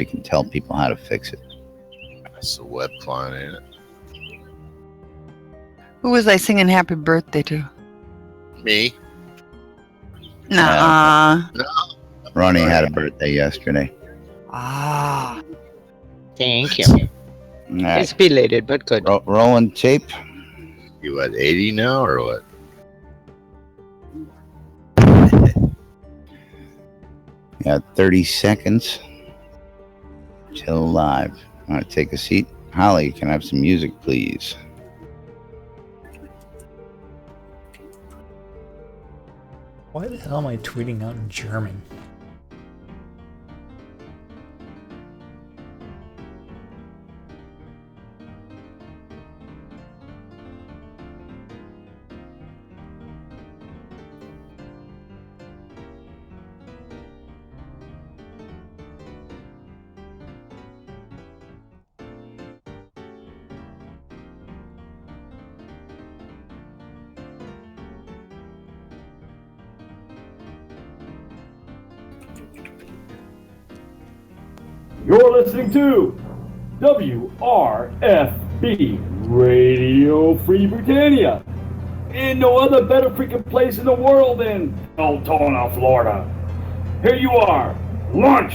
we can tell people how to fix it. That's a web client, ain't it? Who was I singing happy birthday to? Me? Nuh-uh. No. Ronnie had a birthday yesterday. Ah. Thank you. All right. It's belated, but good. Rolling tape. You at 80 now or what? Got 30 seconds till live. Want to take a seat? Holly, can I have some music, please? Why the hell am I tweeting out in German? You're listening to WRFB Radio Free Britannia. Ain't no other better freaking place in the world than Altona, Florida. Here you are, lunch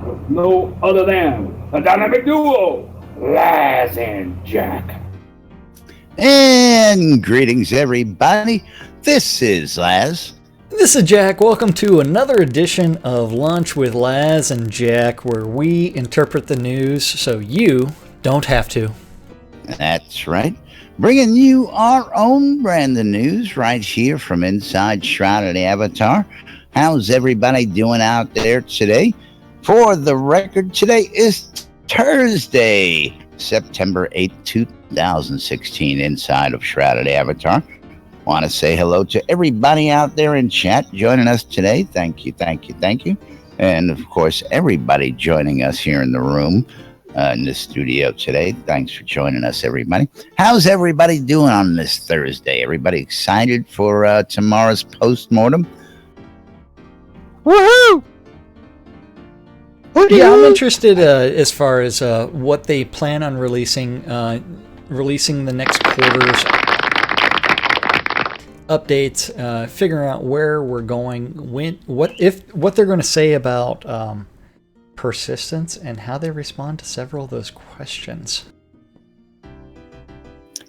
with no other than the dynamic duo, Laz and Jack. And greetings, everybody. This is Laz. This is Jack. Welcome to another edition of Lunch with Laz and Jack, where we interpret the news so you don't have to. That's right. Bringing you our own brand of news right here from inside Shroud of the Avatar. How's everybody doing out there today? For the record, today is Thursday, September 8th, 2016, inside of Shroud of the Avatar. Want to say hello to everybody out there in chat joining us today. Thank you, thank you, thank you. And, of course, everybody joining us here in the room, in the studio today. Thanks for joining us, everybody. How's everybody doing on this Thursday? Everybody excited for tomorrow's postmortem? Woohoo! Yeah, I'm interested as far as what they plan on releasing the next quarter's updates, figuring out where we're going, what they're going to say about persistence and how they respond to several of those questions.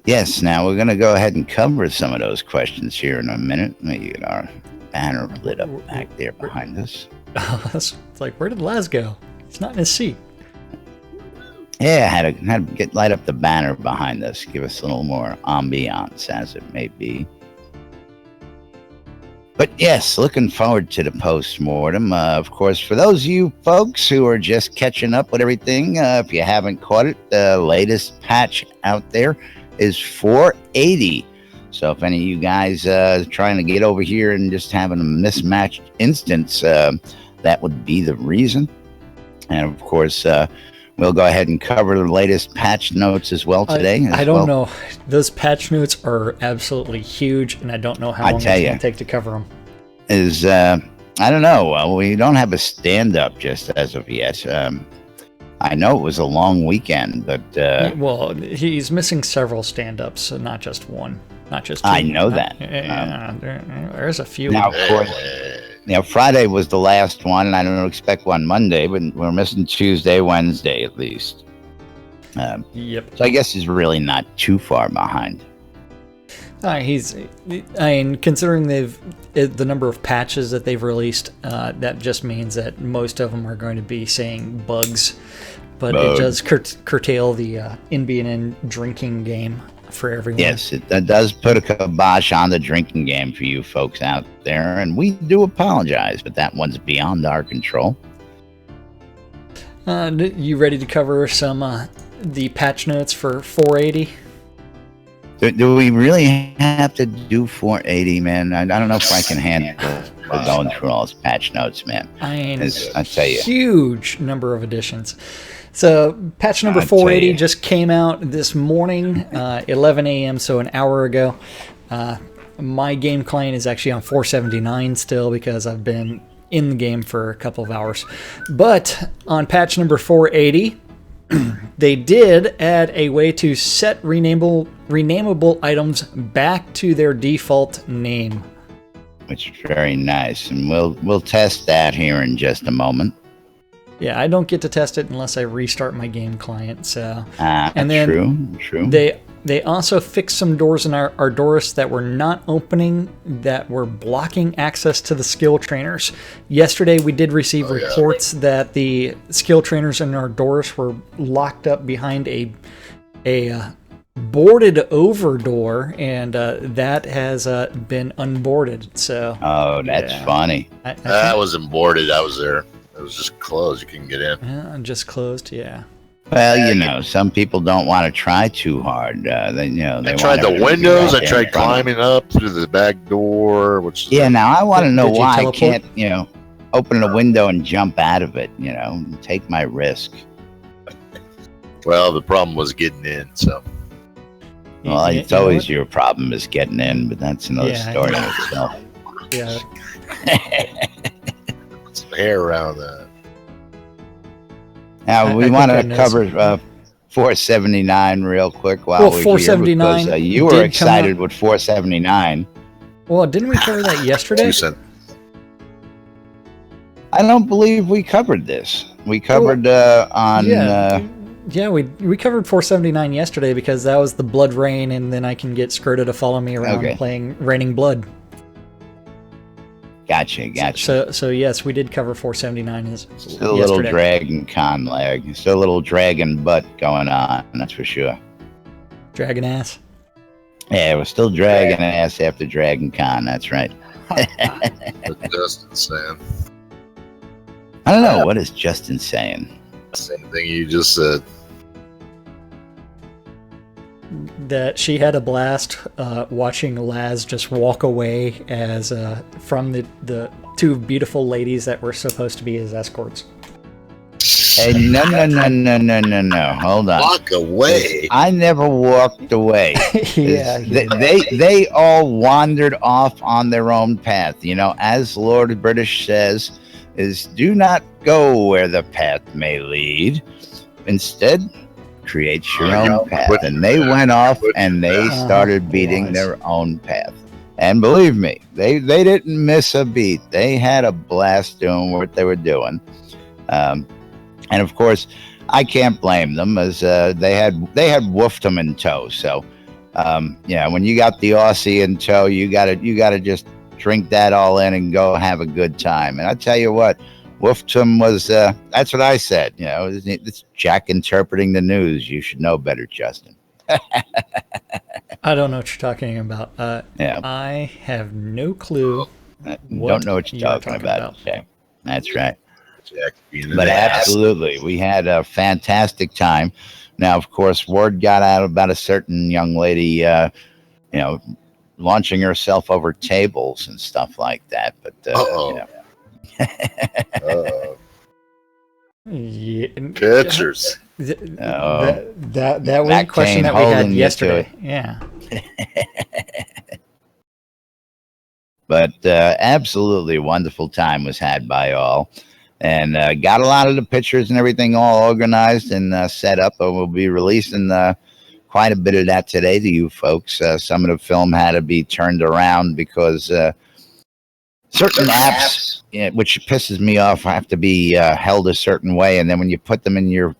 Yes, now we're going to go ahead and cover some of those questions here in a minute. Let me get our banner lit up back there behind us. It's like, where did Laz go? He's not in his seat. Yeah, I had to light up the banner behind us, give us a little more ambiance, as it may be. But yes, looking forward to the post-mortem. Of course, for those of you folks who are just catching up with everything, if you haven't caught it, the latest patch out there is 480. So if any of you guys trying to get over here and just having a mismatched instance, that would be the reason. And of course, we'll go ahead and cover the latest patch notes as well today. I don't know. Those patch notes are absolutely huge, and I don't know how long it's going to take to cover them. I don't know. We don't have a stand-up just as of yet. I know it was a long weekend, but... well, he's missing several stand-ups, not just one. Not just two. I know that. There's a few. Now, of course... Friday was the last one, and I don't expect one Monday, but we're missing Tuesday, Wednesday at least. Yep. So I guess he's really not too far behind. Considering the number of patches that they've released, that just means that most of them are going to be saying bugs, but it does curtail the NBN drinking game for everyone. Yes, that does put a kibosh on the drinking game for you folks out there, and we do apologize, but that one's beyond our control. You ready to cover some the patch notes for 480? Do we really have to do 480, man? I don't know if I can handle going through all those patch notes, man. I tell you, huge number of additions. So patch number 480 just came out this morning, 11 a.m., so an hour ago. My game client is actually on 479 still because I've been in the game for a couple of hours. But on patch number 480, they did add a way to set renameable items back to their default name, which is very nice, and we'll test that here in just a moment. Yeah, I don't get to test it unless I restart my game client. So, and then true. They also fixed some doors in our Ardoris that were not opening, that were blocking access to the skill trainers. Yesterday, we did receive reports that the skill trainers in Ardoris were locked up behind a boarded over door, and that has been unboarded. So, that's funny. I wasn't boarded. I was there. It was just closed. You couldn't get in. Yeah, just closed. Yeah. Well, some people don't want to try too hard. I tried the windows. I tried climbing up through the back door. Now I want to know why I can't, open a window and jump out of it. Take my risk. Well, the problem was getting in. So. Well, it's always your problem is getting in, but that's another story in itself. Yeah. Some hair around that. Now we want to cover 479 real quick while we're 479 here, because you were excited with 479. Well, didn't we cover that yesterday? I don't believe we covered this. We covered on. Yeah, we covered 479 yesterday because that was the blood rain, and then I can get Skirta to follow me around playing Raining Blood. Gotcha. So yes, we did cover 479 Still a little Dragon Con lag. Still a little dragon butt going on, that's for sure. Dragon ass? Yeah, we're still dragging ass after Dragon Con, that's right. What's Justin saying? I don't know, what is Justin saying? Same thing you just said. That she had a blast watching Laz just walk away as from the two beautiful ladies that were supposed to be his escorts. Hey, no. Hold on. Walk away. I never walked away. They all wandered off on their own path. As Lord British says, is do not go where the path may lead. Instead, create your own path. And they went off and they started beating their own path. And believe me, they didn't miss a beat. They had a blast doing what they were doing. And of course, I can't blame them, as they had Wolftum in tow. So when you got the Aussie in tow, you gotta just drink that all in and go have a good time. And I tell you what, Wolftum was, that's what I said. It's Jack interpreting the news. You should know better, Justin. I don't know what you're talking about. I have no clue. Don't know what you're talking about. Okay. That's right. But absolutely, we had a fantastic time. Now, of course, word got out about a certain young lady, launching herself over tables and stuff like that. But pictures. That was a question that we had yesterday. Yeah. But absolutely wonderful time was had by all, and got a lot of the pictures and everything all organized and set up. And we'll be releasing quite a bit of that today to you folks. Some of the film had to be turned around because certain apps, which pisses me off, have to be held a certain way, and then when you put them in your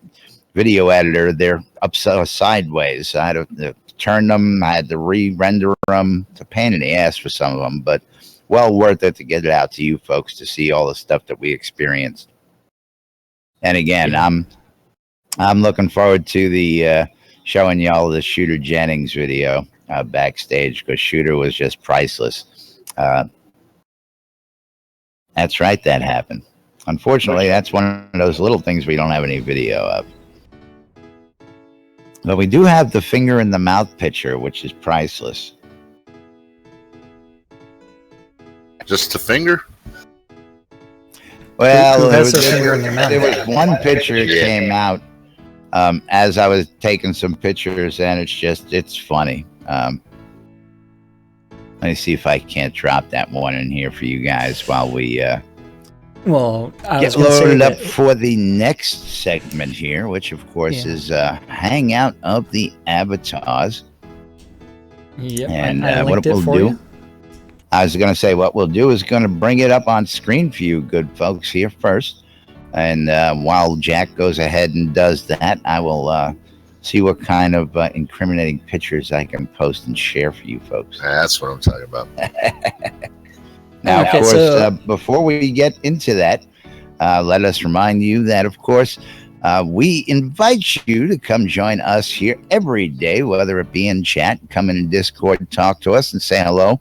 video editor, they're upside sideways. I had to turn them. I had to re-render them. It's a pain in the ass for some of them, but well worth it to get it out to you folks to see all the stuff that we experienced. And again, I'm looking forward to the showing y'all the Shooter Jennings video backstage, because Shooter was just priceless. That's right, that happened. Unfortunately, that's one of those little things we don't have any video of. But we do have the finger in the mouth picture, which is priceless. Just a finger? Well, there was one picture that came out as I was taking some pictures, and it's funny. Let me see if I can't drop that one in here for you guys while we Well, I Get was gonna say loaded up that- for the next segment here, which of course Yeah. is Hangout of the Avatars. Yep, And I what linked it we'll for do, you. I was going to say, what we'll do is going to bring it up on screen for you good folks here first. And while Jack goes ahead and does that, I will see what kind of incriminating pictures I can post and share for you folks. That's what I'm talking about. Now, Okay, of course, so- before we get into that, let us remind you that, of course, we invite you to come join us here every day, whether it be in chat, come in Discord, talk to us and say hello.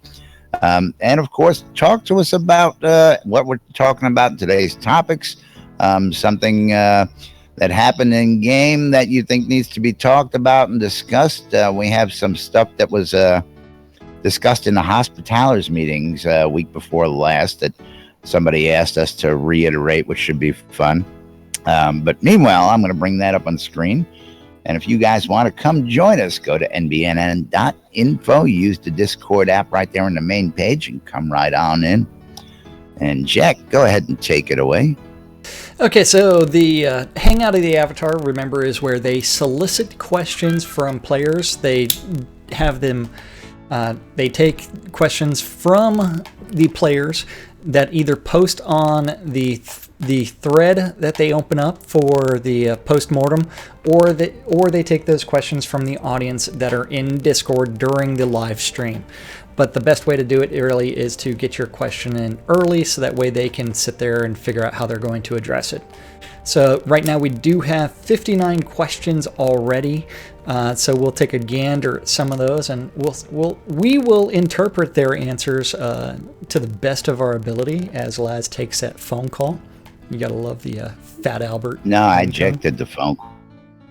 And, of course, talk to us about what we're talking about in today's topics, something that happened in game that you think needs to be talked about and discussed. We have some stuff that was discussed in the hospitalers meetings week before last that somebody asked us to reiterate, which should be fun. But meanwhile, I'm going to bring that up on screen. And if you guys want to come join us, go to nbnn.info, use the Discord app right there on the main page, and come right on in. And Jack, go ahead and take it away. Okay, so the Hangout of the Avatar, remember, is where they solicit questions from players. They have them, they take questions from the players that either post on the thread that they open up for the post-mortem, or they take those questions from the audience that are in Discord during the live stream. But the best way to do it really is to get your question in early, so that way they can sit there and figure out how they're going to address it. So right now we do have 59 questions already. So we'll take a gander at some of those, and we will interpret their answers to the best of our ability as Laz takes that phone call. You gotta love the Fat Albert. No, I ejected the phone call.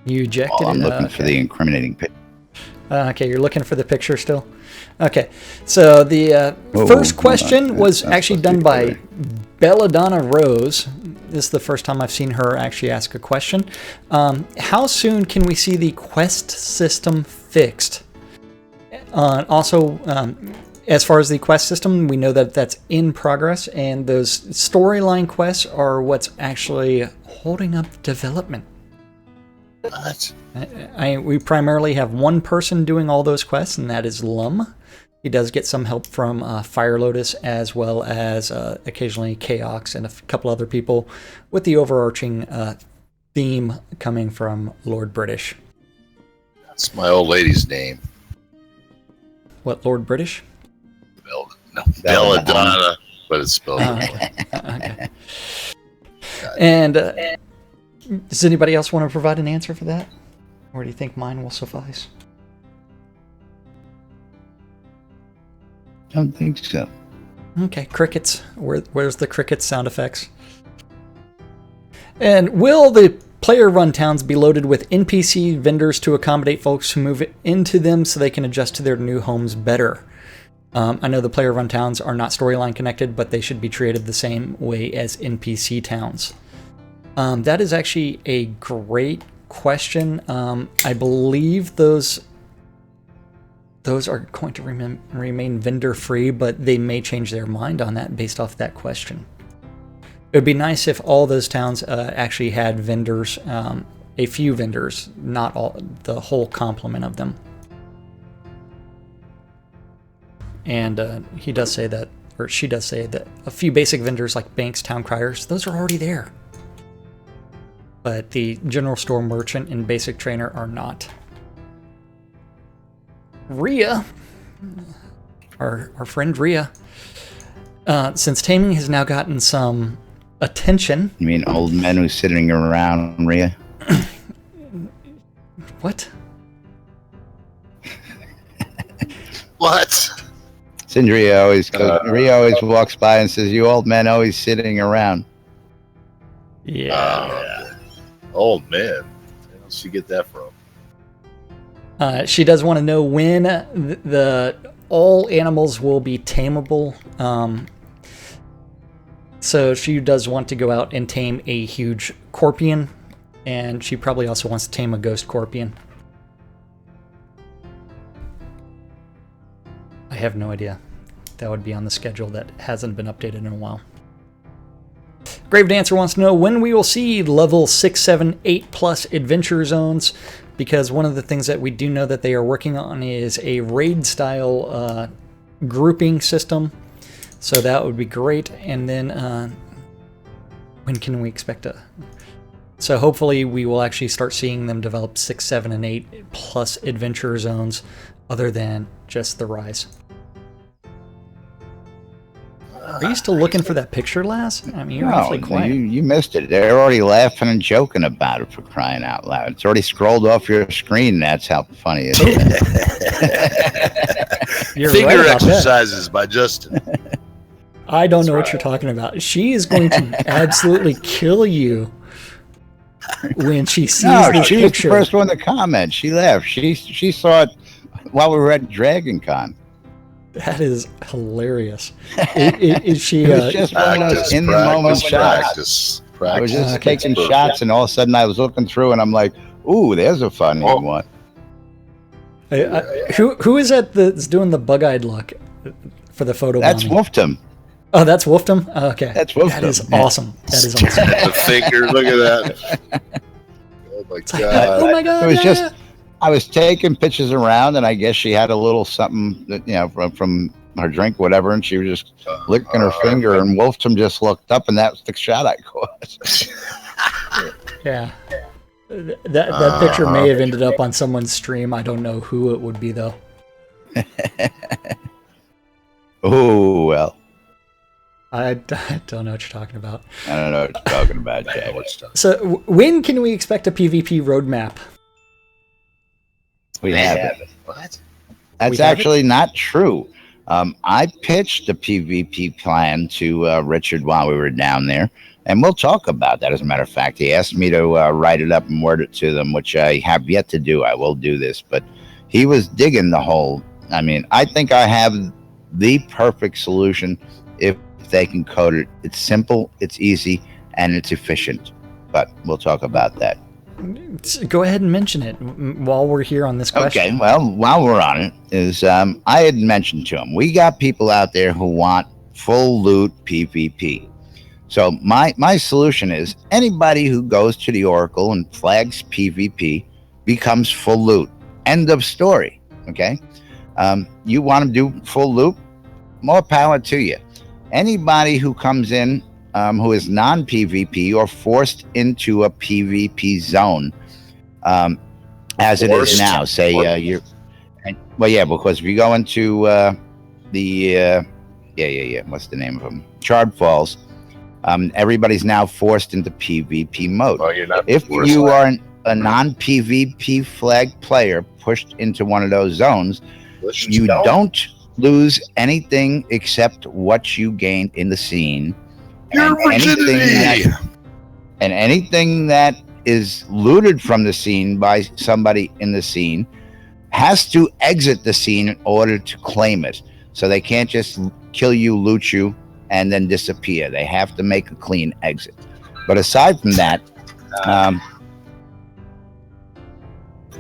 You ejected I'm it? looking for the incriminating picture. Okay, you're looking for the picture still? Okay, so the first question was actually done by Belladonna Rose. This is the first time I've seen her actually ask a question. How soon can we see the quest system fixed? Also, as far as the quest system, we know that that's in progress, and those storyline quests are what's actually holding up development. What? We primarily have one person doing all those quests, and that is Lum. He does get some help from Fire Lotus, as well as occasionally Chaox and a couple other people, with the overarching theme coming from Lord British. That's my old lady's name. What, Lord British? Belladonna, but it's spelled. Okay. And does anybody else want to provide an answer for that? Or do you think mine will suffice? Don't think so. Okay, crickets. Where's the cricket sound effects? And will the player-run towns be loaded with NPC vendors to accommodate folks who move into them so they can adjust to their new homes better? I know the player-run towns are not storyline connected, but they should be treated the same way as NPC towns. That is actually a great question. I believe those are going to remain vendor-free, but they may change their mind on that based off that question. It would be nice if all those towns actually had vendors, a few vendors, not all, the whole complement of them. And he does say that, or she does say that a few basic vendors like banks, town criers, those are already there. But the general store merchant and basic trainer are not. Rhea, our friend Rhea, since taming has now gotten some attention. You mean old men who's sitting around, Rhea? What? What? Rhea always walks by and says, "You old men always sitting around." Yeah. Old man. Where did she get that from? She does want to know when the all animals will be tameable. So she does want to go out and tame a huge Corpian, and she probably also wants to tame a ghost Corpian. I have no idea. That would be on the schedule that hasn't been updated in a while. Grave Dancer wants to know when we will see level 6, 7, 8 plus adventure zones, because one of the things that we do know that they are working on is a raid style grouping system. So that would be great. And then when can we expect a... So hopefully we will actually start seeing them develop 6, 7, and 8 plus adventure zones other than just the Rise. Are you still looking for that picture, Laz? I mean, you're awfully quiet. You missed it. They're already laughing and joking about it, for crying out loud. It's already scrolled off your screen. That's how funny it is. You're Finger right about exercises by Justin. I don't know what you're talking about. She is going to absolutely kill you when she sees this she picture. was the first one to comment. She laughed. She saw it while we were at Dragon Con. That is hilarious. Is she? It was just one of those in the moment shots. I was just taking shots, and all of a sudden I was looking through, and I'm like, "Ooh, there's a funny one." Who is that that's doing the bug-eyed look for the photo? That's Wolftum. Oh, that's Wolftum? Oh, okay. That's Wolftum. That is awesome. That is awesome. The finger, look at that. Oh my god. Oh my god. It was just, I was taking pictures around, and I guess she had a little something that, from her drink, whatever, and she was just licking her finger, and Wolftum just looked up, and that was the shot I caught. Yeah. That picture may have ended up on someone's stream. I don't know who it would be, though. Oh, well. I don't know what you're talking about. I don't know what you're talking about, Jack. So, when can we expect a PvP roadmap? We have it. What? That's actually not true. I pitched a PvP plan to Richard while we were down there, and we'll talk about that. As a matter of fact, he asked me to write it up and word it to them, which I have yet to do. I will do this, but he was digging the whole. I mean, I think I have the perfect solution if they can code it. It's simple, it's easy, and it's efficient. But we'll talk about that. Go ahead and mention it while we're here on this question. Okay, well, while we're on it, is I had mentioned to him, we got people out there who want full loot PvP. So my solution is anybody who goes to the Oracle and flags PvP becomes full loot. End of story. Okay, you want to do full loot? More power to you. Anybody who comes in who is non-PvP or forced into a PvP zone, as it is now, say you're, well, yeah, because if you go into what's the name of them? Charred Falls. Everybody's now forced into PvP mode. Well, you're not if you are a non-PvP flag player pushed into one of those zones, you don't lose anything except what you gain in the scene. Your virginity! And anything that is looted from the scene by somebody in the scene has to exit the scene in order to claim it. So they can't just kill you, loot you, and then disappear. They have to make a clean exit. But aside from that,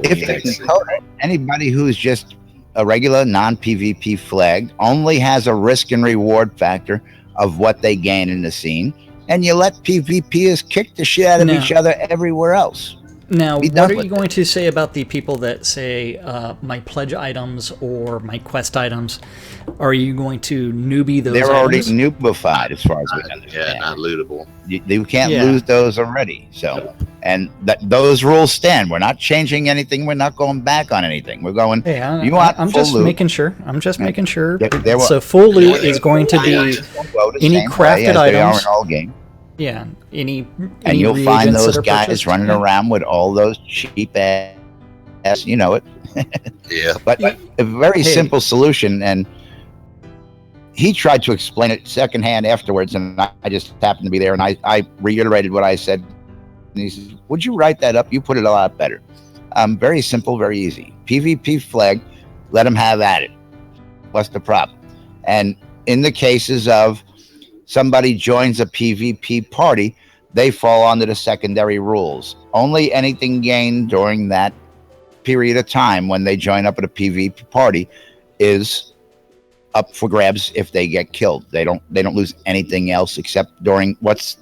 if they can code it, anybody who's just a regular non-PvP flag only has a risk and reward factor of what they gain in the scene, and you let PvPers kick the shit out of each other everywhere else. Now, what are you going to say about the people that say my pledge items or my quest items? Are you going to newbie those They're already items? noobified as far as we understand. Yeah, not lootable. You can't lose those already. So, and those rules stand. We're not changing anything. We're not going back on anything. We're going. Hey, I'm just loot. making sure. I'm just making sure. Yeah, so full loot is going to be any crafted items. All game. Yeah, any and you'll find reagents those guys running around with all those cheap ass, you know it. Yeah. But a very simple solution, and he tried to explain it secondhand afterwards, and I just happened to be there, and I reiterated what I said. And he says, "Would you write that up? You put it a lot better." Very simple, very easy. PvP flag, let them have at it. What's the problem? And in the cases of somebody joins a PvP party, they fall under the secondary rules. Only anything gained during that period of time when they join up at a PvP party is up for grabs if they get killed. They don't lose anything else except during what's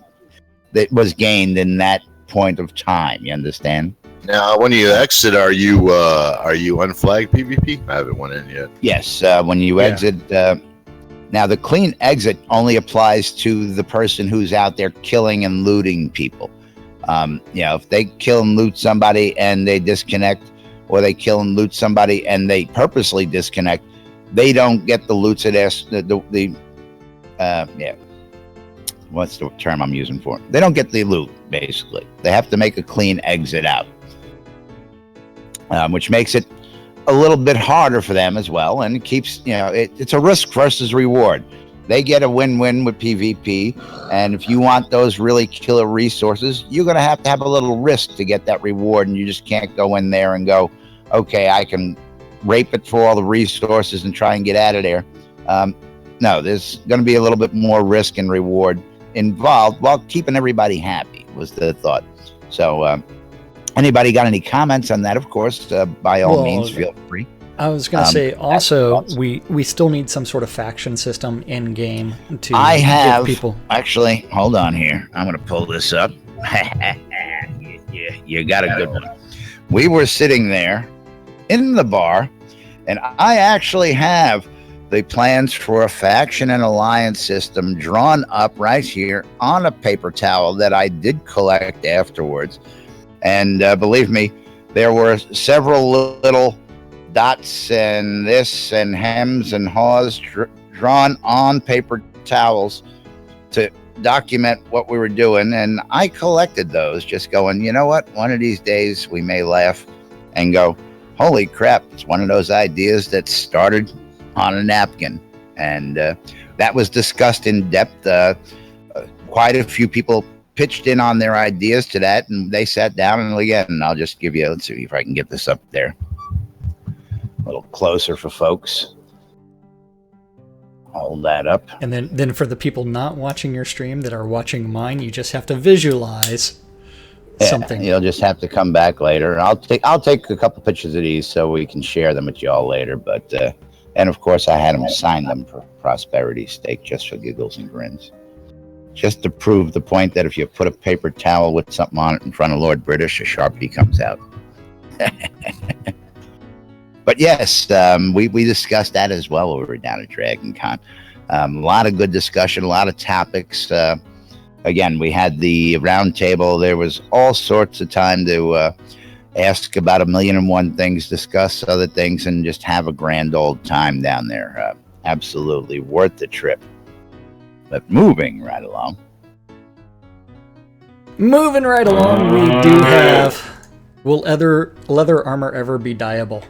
that was gained in that point of time. You understand? Now, when you exit, are you unflagged PvP? I haven't went in yet. Yes. When you exit, now the clean exit only applies to the person who's out there killing and looting people. If they kill and loot somebody and they disconnect, or they kill and loot somebody and they purposely disconnect, they don't get the loots at what's the term I'm using for it? They don't get the loot, basically. They have to make a clean exit out, which makes it a little bit harder for them as well, and it keeps, it's a risk versus reward. They get a win-win with PvP, and if you want those really killer resources, you're going to have a little risk to get that reward, and you just can't go in there and go, okay, I can rape it for all the resources and try and get out of there. No, there's going to be a little bit more risk and reward involved while keeping everybody happy, was the thought. So anybody got any comments on that? Of course, by all means, feel free. I was going to say also, we still need some sort of faction system in game to give people. Actually, hold on here. I'm going to pull this up. You got a good one. We were sitting there in the bar, and I actually have the plans for a faction and alliance system drawn up right here on a paper towel that I did collect afterwards. And believe me, there were several little dots and this and hems and haws drawn on paper towels to document what we were doing. And I collected those, just going, you know what? One of these days we may laugh and go, holy crap, it's one of those ideas that started on a napkin. And that was discussed in depth. Quite a few people pitched in on their ideas to that, and they sat down, and again, I'll just give you, let's see if I can get this up there a little closer for folks. Hold that up. And then for the people not watching your stream that are watching mine, you just have to visualize something. You'll just have to come back later. I'll take a couple pictures of these so we can share them with y'all later. But and of course, I had them sign them for prosperity's sake, just for giggles and grins, just to prove the point that if you put a paper towel with something on it in front of Lord British, a Sharpie comes out. But yes, we discussed that as well when we were down at Dragon Con. A lot of good discussion, a lot of topics. Again, we had the round table. There was all sorts of time to ask about 1,000,001 things, discuss other things, and just have a grand old time down there. Absolutely worth the trip. But moving right along. We do have, will leather armor ever be dyeable?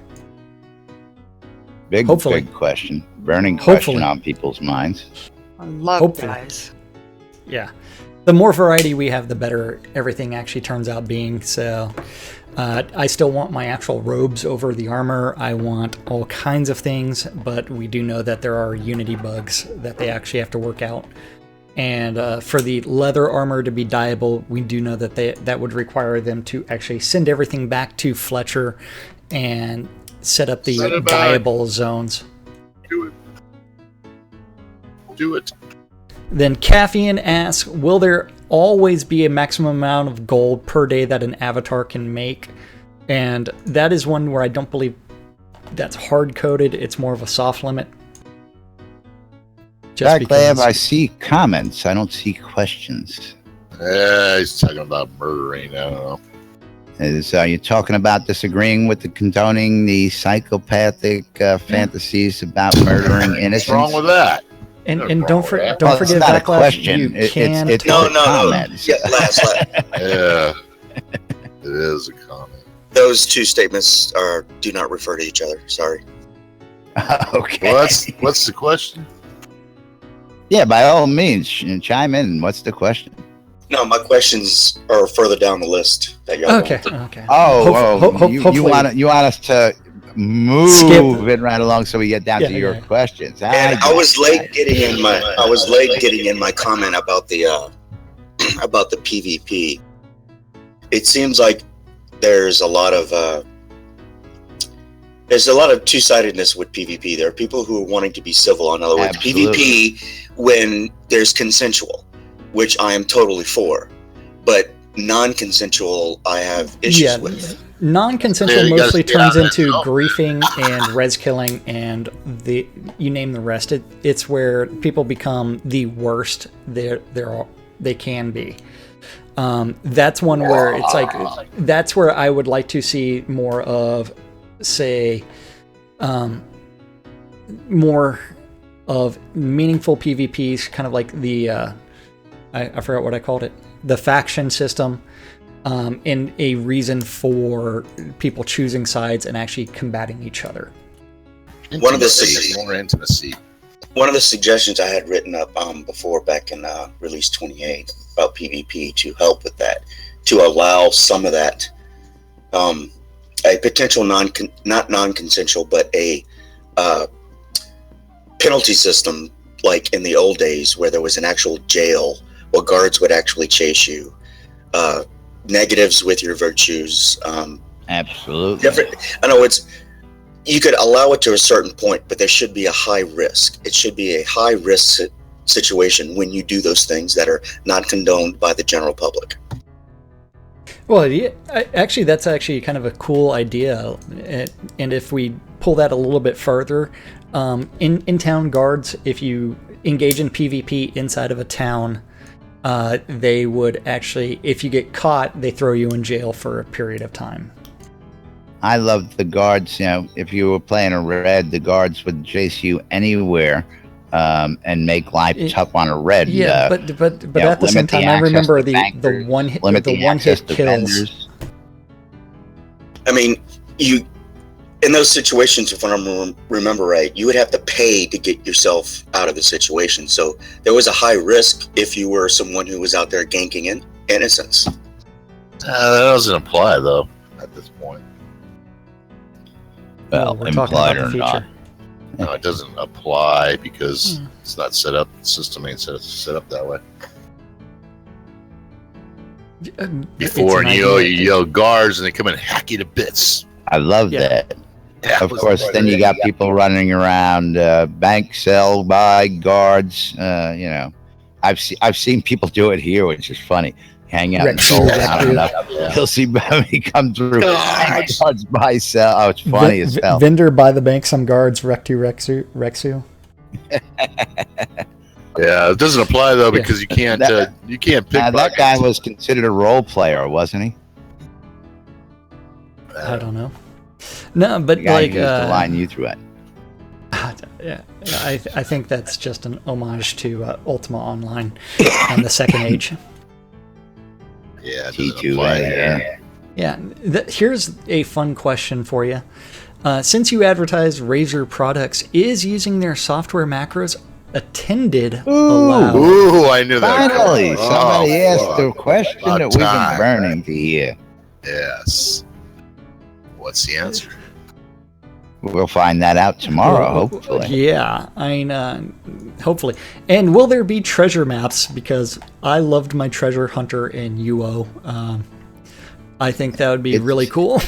Big question. Burning question on people's minds. I love dyes. Yeah. The more variety we have, the better everything actually turns out being. So I still want my actual robes over the armor. I want all kinds of things, but we do know that there are Unity bugs that they actually have to work out. And for the leather armor to be dyeable, we do know that that would require them to actually send everything back to Fletcher and set up the dyeable zones. Do it. Then Caffeine asks, will there always be a maximum amount of gold per day that an avatar can make? And that is one where I don't believe that's hard-coded. It's more of a soft limit. Lab, I see comments. I don't see questions. He's talking about murdering. I don't know. Are you talking about disagreeing with the condoning the psychopathic fantasies about murdering innocents? What's wrong with that? And don't forget, it's not a question. It's no. comments. Yeah, last. Yeah, it is a comment. Those two statements do not refer to each other. Sorry. Okay. Well, what's the question? Yeah, by all means, chime in. What's the question? No, my questions are further down the list that y'all Okay. You want us to move it right along so we get down to your questions. And I was late getting in my comment about the about the PvP. It seems like there's a lot of two-sidedness with PvP. There are people who are wanting to be civil. In other words, PvP when there's consensual, which I am totally for. but non-consensual I have issues with. Non-consensual Yeah, you mostly gotta turns stay out of into that zone. griefing and res killing, and you name the rest. It's where people become the worst they can be. That's one where it's like, that's where I would like to see more of, say, more of meaningful PvPs, kind of like the I forgot what I called it, the faction system, and a reason for people choosing sides and actually combating each other. One of the more intimacy. One of the suggestions I had written up before back in release 28 about PvP to help with that, to allow some of that, a potential not non-consensual, but a penalty system like in the old days where there was an actual jail where guards would actually chase you, negatives with your virtues. Absolutely. Different. I know you could allow it to a certain point, but there should be a high risk. It should be a high risk situation when you do those things that are not condoned by the general public. Well, yeah, actually, that's actually kind of a cool idea. And if we pull that a little bit further, in-town guards, if you engage in PvP inside of a town, they would actually, if you get caught, they throw you in jail for a period of time. I loved the guards. You know, if you were playing a red, the guards would chase you anywhere and make life tough on a red. Yeah, but at the same time, I remember the one hit kills. Vendors. I mean, in those situations, if I remember right, you would have to pay to get yourself out of the situation. So there was a high risk if you were someone who was out there ganking in innocence. That doesn't apply though at this point. Well, we're talking about implied the or future. not. No, it doesn't apply because it's not set up. The system ain't set up that way. Before, and you yell guards, and they come and hack you to bits. I love that. Yeah, Of course, then you got people running around, bank sell by guards. You know, I've seen people do it here, which is funny. Hang out and soul down enough. You'll see me come through. Guards buy sell. Oh, it's funny as hell. Vendor by the bank, some guards Rexu. Yeah, it doesn't apply though because you can't pick. That guy was considered a role player, wasn't he? I don't know. No, but The guy like who used to line you through it. yeah, I think that's just an homage to Ultima Online and the Second Age. Yeah, it doesn't T2 apply right here. Yeah, here's a fun question for you. Since you advertise Razer products, is using their software macros attended allowed? Ooh, I knew that. Finally, somebody asked the question About that we've time. been burning to hear. Yes. What's the answer? We'll find that out tomorrow, hopefully. Yeah, I mean, hopefully. And will there be treasure maps? Because I loved my treasure hunter in UO. I think that would be really cool.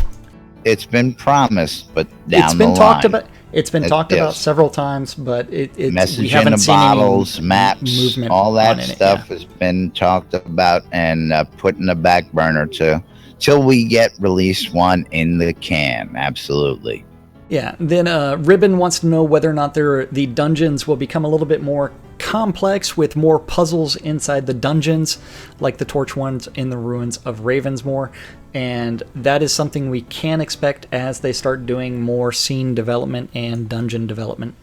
It's been promised, but down It's been the talked line. about. It's been talked about several times, but we Message haven't in the seen bottles, any maps, movement all that on it, stuff has been talked about and put in the back burner till we get release one in the can. Absolutely. Yeah. Then Ribbon wants to know whether or not the dungeons will become a little bit more complex with more puzzles inside the dungeons, like the torch ones in the ruins of Ravensmoor. And that is something we can expect as they start doing more scene development and dungeon development.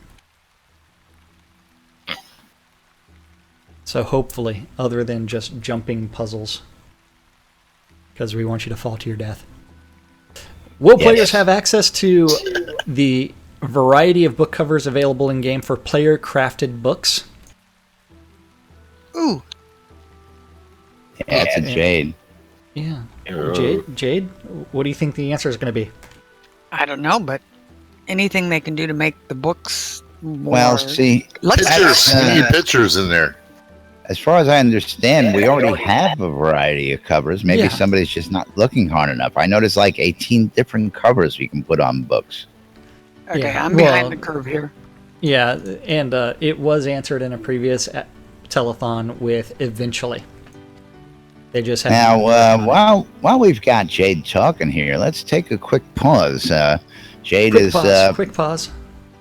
So hopefully, other than just jumping puzzles, because we want you to fall to your death. Will players have access to the variety of book covers available in-game for player-crafted books? Ooh. Yeah, it's a Jade. Yeah. Jade, what do you think the answer is going to be? I don't know, but anything they can do to make the books more... Well, see, Pictures. You need pictures in there. as far as I understand, we already have a variety of covers. Maybe Yeah. somebody's just not looking hard enough. I noticed like 18 different covers we can put on books. Okay, Yeah, I'm behind well- the curve here. Yeah, and it was answered in a previous telethon with eventually. They just have Now, while we've got Jade talking here, let's take a quick pause. Jade quick pause.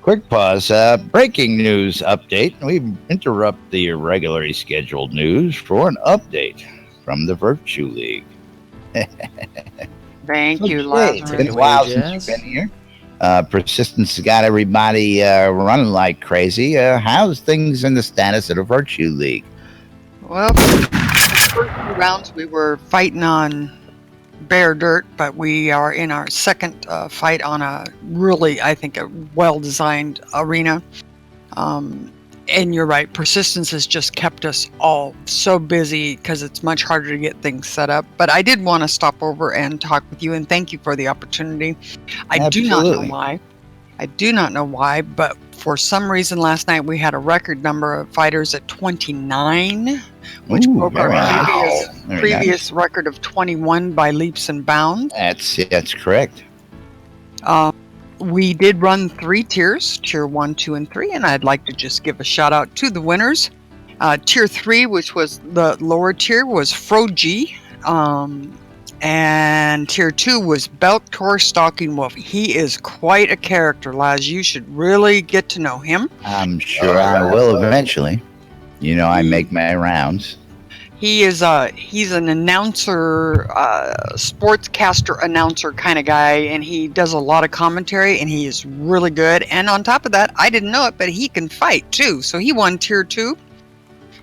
Quick pause. Breaking news update. We interrupt the irregularly scheduled news for an update from the Virtue League. Thank you, Jade, Lazarus. it's been a while since you've been here. Persistence has got everybody running like crazy. How's things in the status of the Virtue League? Well, the first few rounds we were fighting on bare dirt, but we are in our second fight on a really, I think, a well-designed arena. And you're right, persistence has just kept us all so busy because it's much harder to get things set up. But I did want to stop over and talk with you and thank you for the opportunity. I do not know why, but for some reason last night we had a record number of fighters at 29, which broke our previous record of 21 by leaps and bounds. That's correct. We did run 3 tiers, tier 1, 2, and 3, and I'd like to just give a shout out to the winners. Tier 3, which was the lower tier, was Froji, and tier 2 was Belkor Stalking Wolf. He is quite a character, Laz. You should really get to know him. I'm sure I will eventually. You know, I make my rounds. He's an announcer, sportscaster announcer kind of guy, and he does a lot of commentary, and he is really good. And on top of that, I didn't know it, but he can fight too. So he won tier 2.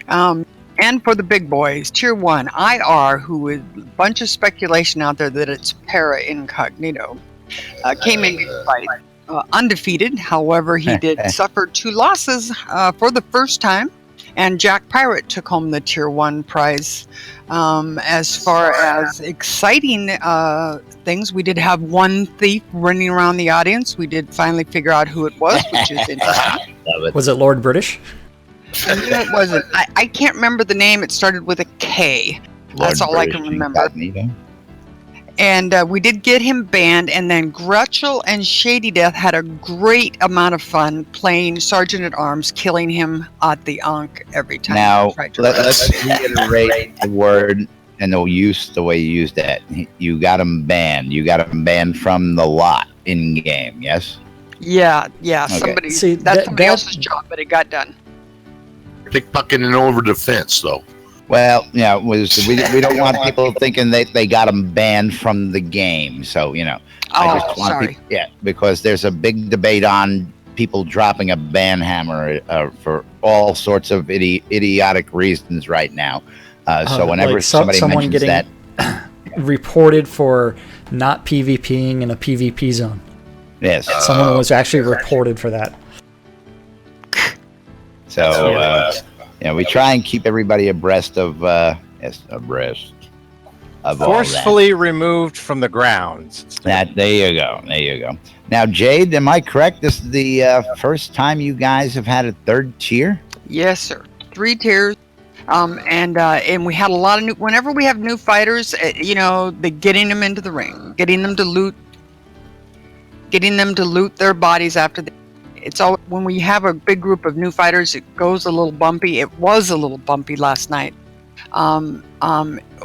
And for the big boys, tier 1, IR, who is a bunch of speculation out there that it's Para Incognito, came in to fight undefeated. However, he did suffer 2 losses for the first time. And Jack Pirate took home the tier 1 prize. As far as exciting things, we did have one thief running around the audience. We did finally figure out who it was, which is interesting. Was it Lord British? It wasn't. I can't remember the name. It started with a K. That's all I can remember. And we did get him banned, and then Gretchel and Shady Death had a great amount of fun playing Sergeant-at-Arms, killing him at the Ankh every time. Now, let's reiterate the word and the way you used that. You got him banned. You got him banned from the lot in-game, yes? Yeah. Okay. That's somebody else's job, but it got done. Pickpocketing over the fence, though. Well, yeah, we don't want people thinking they got them banned from the game. So, you know, I just want people, because there's a big debate on people dropping a ban hammer for all sorts of idiotic reasons right now. So whenever like somebody mentions getting that, reported for not PvPing in a PvP zone. Yes, someone was actually reported for that. So. We try and keep everybody abreast of forcefully removed from the grounds. There you go. Now, Jade, am I correct? This is the first time you guys have had a 3rd tier? Yes, sir. 3 tiers. And we had a lot of whenever we have new fighters, getting them into the ring, getting them to loot their bodies after it's all when we have a big group of new fighters, it goes a little bumpy. It was a little bumpy last night.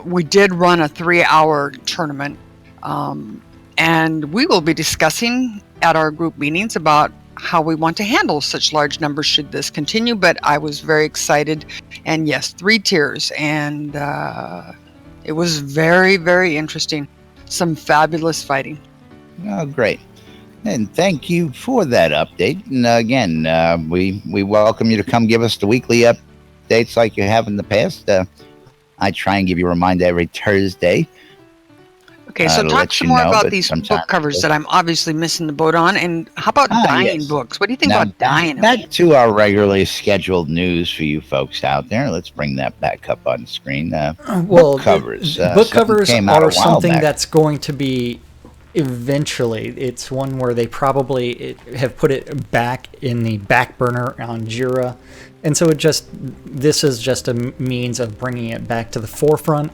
We did run a 3-hour tournament, and we will be discussing at our group meetings about how we want to handle such large numbers should this continue. But I was very excited, and yes, 3 tiers, and it was very, very interesting. Some fabulous fighting. Oh, great. And thank you for that update. And again, we welcome you to come give us the weekly updates like you have in the past. I try and give you a reminder every Thursday. Okay, so talk some more about these book covers that I'm obviously missing the boat on. And how about dying books? What do you think about dying? Back to our regularly scheduled news for you folks out there. Let's bring that back up on the screen. Book covers. Book covers are something that's going to be... Eventually, it's one where they probably have put it back in the back burner on Jira, and so this is just a means of bringing it back to the forefront.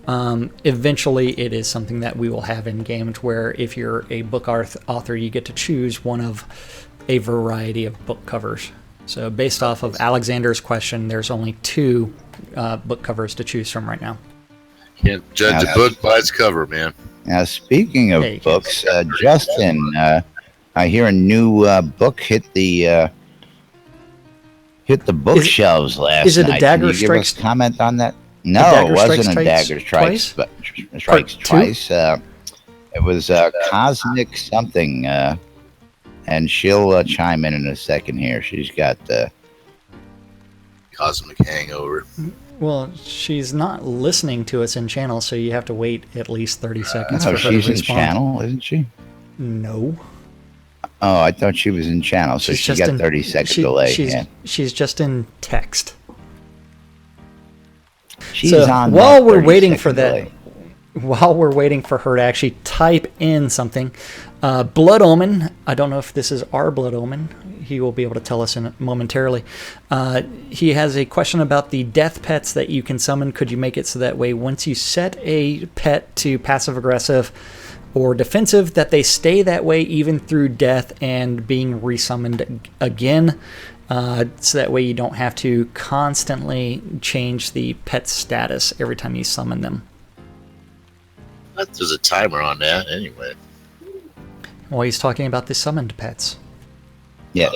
Eventually, it is something that we will have in games where if you're a book author, you get to choose one of a variety of book covers. So based off of Alexander's question, there's only 2 book covers to choose from right now. Can't judge a book by its cover, man. Now, speaking of Hey, books, Justin, I hear a new book hit the bookshelves last night. is it a Dagger Can you give us Strikes- comment on that? No, Dagger it wasn't Strikes a Twice? Dagger Strikes, but Strikes Part Twice. It was Cosmic something, and she'll chime in a second here. She's got Cosmic Hangover. Well, she's not listening to us in channel, so you have to wait at least 30 seconds no, for her she's to in respond. channel, isn't she? No. Oh, I thought she was in channel, so She's she just got in- 30-second delay. She's just in text. She's So on while that we're waiting for 30-second that, delay. while we're waiting for her to actually type in something, Blood Omen, I don't know if this is our Blood Omen. He will be able to tell us in momentarily. He has a question about the death pets that you can summon. Could you make it so that way once you set a pet to passive aggressive or defensive, that they stay that way even through death and being resummoned again? So that way you don't have to constantly change the pet's status every time you summon them. There's a timer on that anyway. Well, he's talking about the summoned pets. Yes.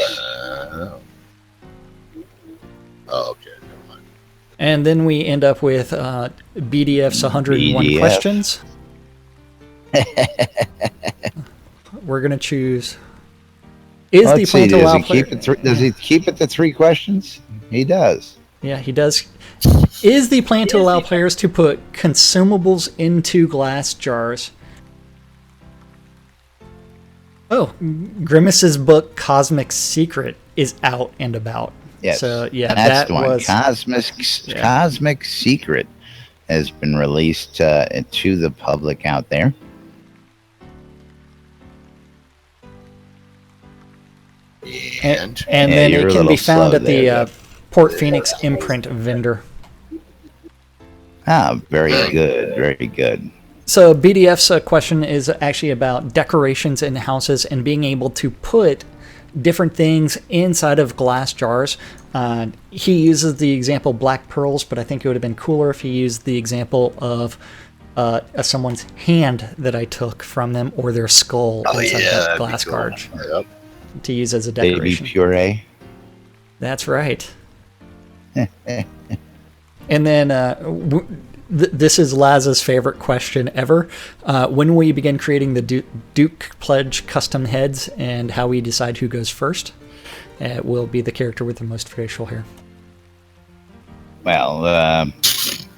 Oh, okay. Never mind. And then we end up with BDF's 101 BDF. questions. We're going to choose... Is the Let's see, plan to allow does he keep it to 3 questions? He does. Yeah, he does. Is the plan to allow players to put consumables into glass jars? Oh, Grimace's book Cosmic Secret is out and about. Yes. So yeah, That's that the one. was Cosmic Secret has been released to the public out there. And and Yeah, then you're it a can be little found slow at the there, Port Phoenix imprint vendor. Ah, very good, very good. So BDF's question is actually about decorations in houses and being able to put different things inside of glass jars. He uses the example black pearls, but I think it would have been cooler if he used the example of someone's hand that I took from them, or their skull inside that glass cool. card Yep. to use as a Baby decoration. puree. That's right. And then this is Laz's favorite question ever. When will you begin creating the Duke Pledge custom heads, and how we decide who goes first? It will be the character with the most facial hair. Well,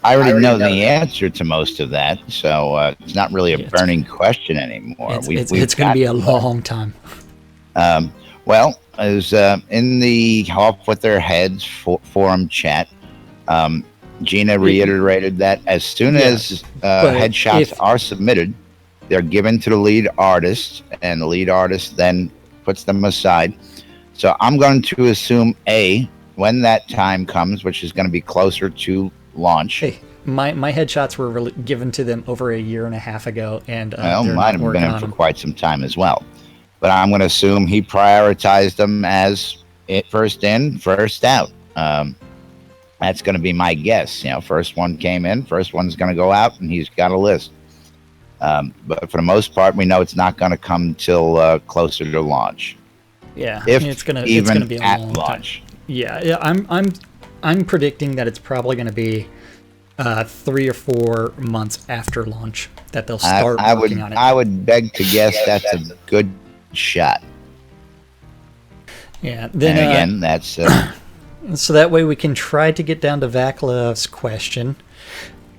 I already know the answer to most of that, so it's not really a burning question anymore. It's going to be a long time. Well, as in the Off With Their Heads forum chat, Gina reiterated that as soon as headshots are submitted, they're given to the lead artist, and the lead artist then puts them aside. So I'm going to assume when that time comes, which is going to be closer to launch. Hey, my headshots were given to them over a year and a half ago, and Well, they're might not have working been in on for them. quite some time as well. But I'm going to assume he prioritized them as first in, first out. That's going to be my guess. First one came in, first one's going to go out, and he's got a list. But for the most part, we know it's not going to come till closer to launch. Yeah, If it's gonna even be a at long launch. time. Yeah, I'm predicting that it's probably going to be 3 or 4 months after launch that they'll start working on it. I would beg to guess that's a good shot. Yeah, then And again, that's so that way we can try to get down to Vaclav's question.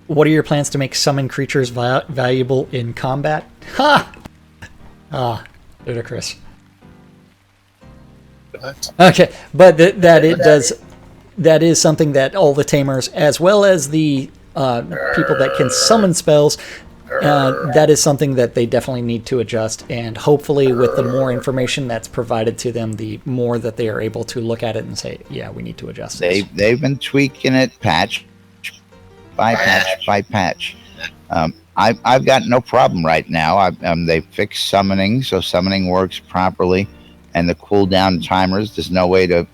What are your plans to make summon creatures valuable in combat? Ha! Ah, ludicrous. Okay, but that is something that all the tamers, as well as the people that can summon spells, that is something that they definitely need to adjust. And hopefully, with the more information that's provided to them, the more that they are able to look at it and say, "Yeah, we need to adjust this." they've been tweaking it patch by patch by patch. I've got no problem right now. They fixed summoning, so summoning works properly, and the cooldown timers. There's no way to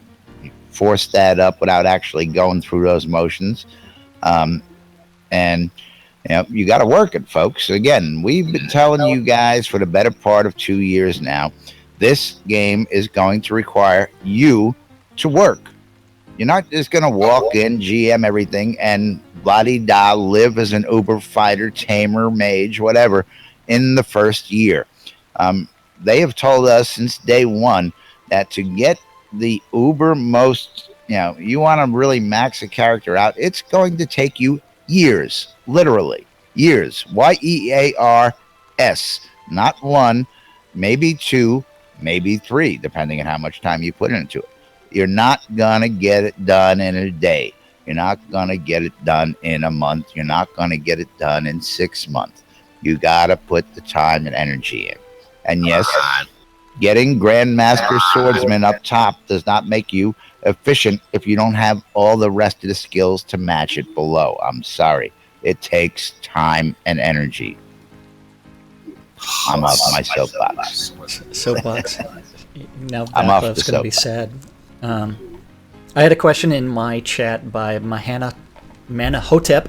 force that up without actually going through those motions. And Yep, you got to work it, folks. Again, we've been telling you guys for the better part of 2 years now, this game is going to require you to work. You're not just going to walk in, GM everything, and blah-de-da, live as an Uber fighter, tamer, mage, whatever, in the first year. They have told us since day one that to get the Uber most, you want to really max a character out, it's going to take you years, literally years. YEARS, not one, maybe two, maybe three, depending on how much time you put into it. You're not going to get it done in a day. You're not going to get it done in a month. You're not going to get it done in 6 months. You got to put the time and energy in. And yes, getting Grandmaster Swordsman up top does not make you efficient if you don't have all the rest of the skills to match it below. I'm sorry. It takes time and energy. I'm off my soapbox. Soapbox. Now Vaclav's going to be sad. I had a question in my chat by Manahotep.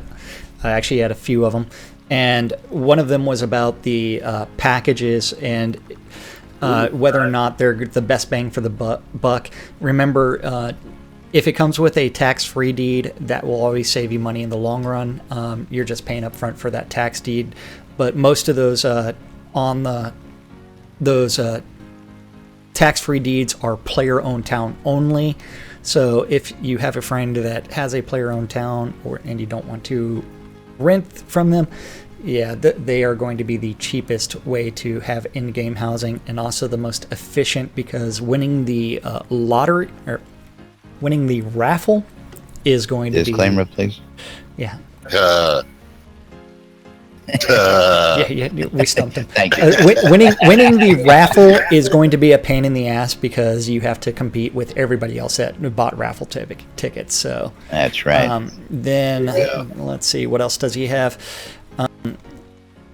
I actually had a few of them. And one of them was about the packages and whether or not they're the best bang for the buck. Remember, if it comes with a tax-free deed, that will always save you money in the long run. You're just paying up front for that tax deed. But most of those tax-free deeds are player-owned town only. So if you have a friend that has a player-owned town and you don't want to rent from them, they are going to be the cheapest way to have in-game housing and also the most efficient, because winning the lottery or winning the raffle is going to be... Disclaimer, please. Yeah. We stumped him. Thank you. Winning the raffle is going to be a pain in the ass because you have to compete with everybody else that bought raffle tickets. So that's right. Let's see, what else does he have?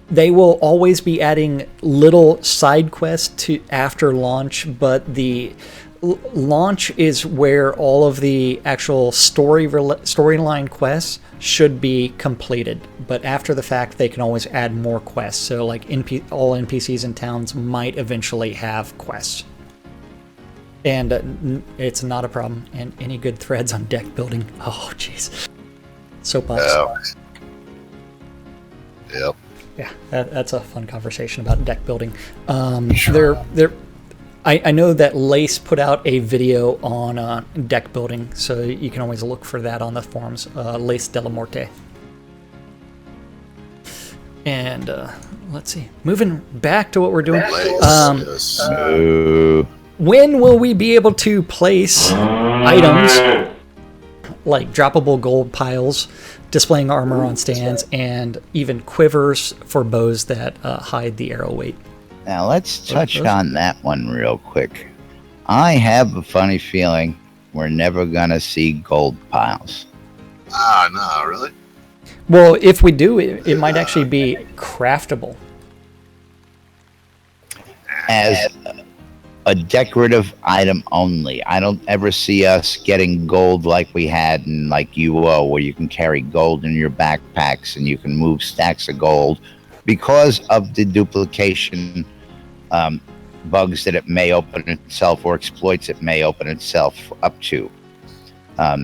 They will always be adding little side quests to after launch, but the launch is where all of the actual storyline quests should be completed. But after the fact, they can always add more quests. So like all NPCs in towns might eventually have quests. And it's not a problem. And any good threads on deck building? Oh, jeez. Soapbox. Yep. Yeah, that's a fun conversation about deck building. Sure. I know that Lace put out a video on deck building, so you can always look for that on the forums. Lace de la Morte. And let's see. Moving back to what we're doing. When will we be able to place items like droppable gold piles, displaying armor on stands, and even quivers for bows that hide the arrow weight? Now, let's touch on that one real quick. I have a funny feeling we're never going to see gold piles. No, really? Well, if we do, it might actually be craftable. As a decorative item only. I don't ever see us getting gold like we had in like UO, where you can carry gold in your backpacks and you can move stacks of gold because of the duplication bugs that it may open itself or exploits it may open itself up to.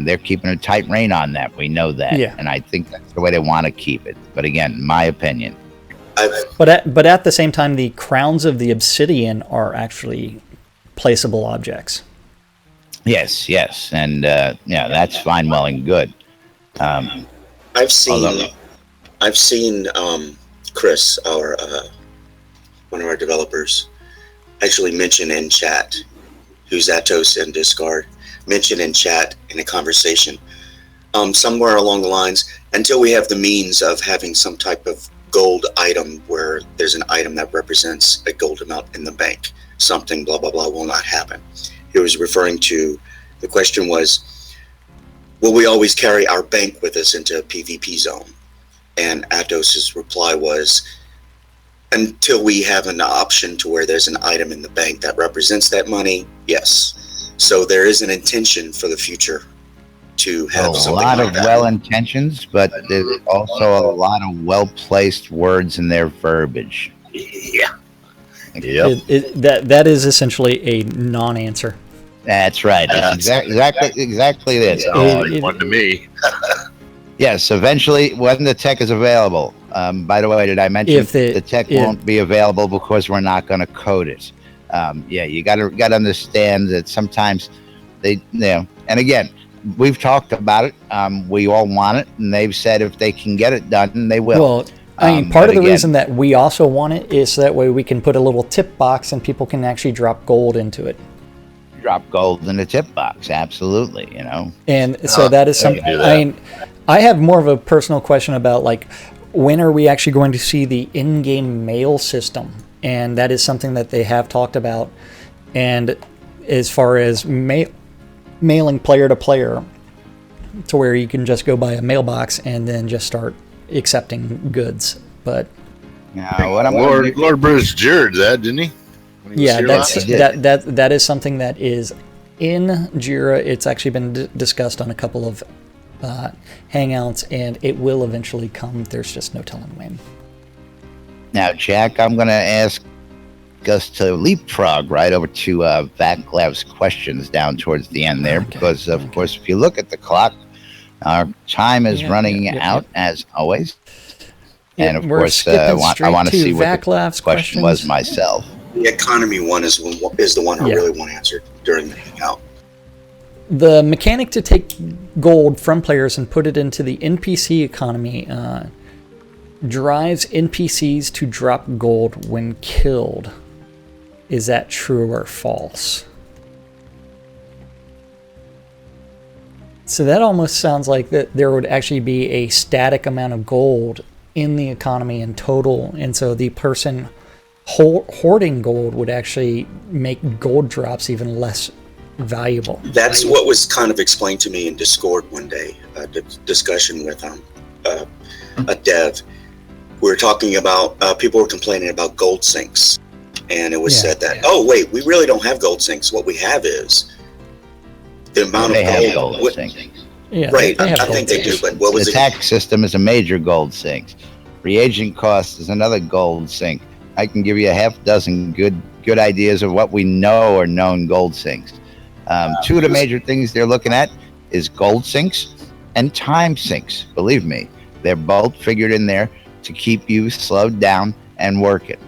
They're keeping a tight rein on that. We know that. Yeah. And I think that's the way they want to keep it. But again, my opinion. But at the same time, the crowns of the obsidian are actually placeable objects. Yes. And that's fine, well and good. I've seen Chris, our one of our developers, actually mention in chat, who's Atos in Discord, mention in chat in a conversation, somewhere along the lines, until we have the means of having some type of gold item where there's an item that represents a gold amount in the bank, something blah blah blah will not happen. He was referring to, the question was, will we always carry our bank with us into a PvP zone? And Atos's reply was, until we have an option to where there's an item in the bank that represents that money, yes. So there is an intention for the future to have A something lot like of that. well intentions, but there's also a lot of well placed words in their verbiage. Yeah. Yep. That is essentially a non-answer. That's right. That's exactly this. One to me. Yes, eventually when the tech is available. By the way, did I mention the tech won't be available because we're not going to code it? Yeah, you got to understand that sometimes they, and again, we've talked about it. We all want it, and they've said if they can get it done, they will. Well, I mean, part of the reason that we also want it is so that way we can put a little tip box and people can actually drop gold into it. Drop gold in the tip box, absolutely. And so that is something. I mean, I have more of a personal question about like when are we actually going to see the in-game mail system, and that is something that they have talked about. And as far as mailing player to player, to where you can just go buy a mailbox and then just start accepting goods, but Lord Bruce Jared that, didn't he? Yeah, that is something that is in Jira. It's actually been discussed on a couple of hangouts, and it will eventually come. There's just no telling when. Now, Jack, I'm going to ask us to leapfrog right over to Vaclav's questions down towards the end there, because, of course, if you look at the clock, our time is running out, as always. And, of course, I want to see what the question was myself. The economy one is the one I really want answered during the hangout. The mechanic to take gold from players and put it into the NPC economy drives NPCs to drop gold when killed. Is that true or false? So that almost sounds like that there would actually be a static amount of gold in the economy in total, and so the person hoarding gold would actually make gold drops even less valuable. That's what was kind of explained to me in Discord one day, a discussion with a dev. We were talking about, people were complaining about gold sinks, and it was said that, oh wait, we really don't have gold sinks. What we have is the amount of gold. Yeah, right, I think they do, but what was the tax system is a major gold sink. Reagent cost is another gold sink. I can give you a half dozen good ideas of what we know are known gold sinks. Two of the major things they're looking at is gold sinks and time sinks. Believe me, they're both figured in there to keep you slowed down and working.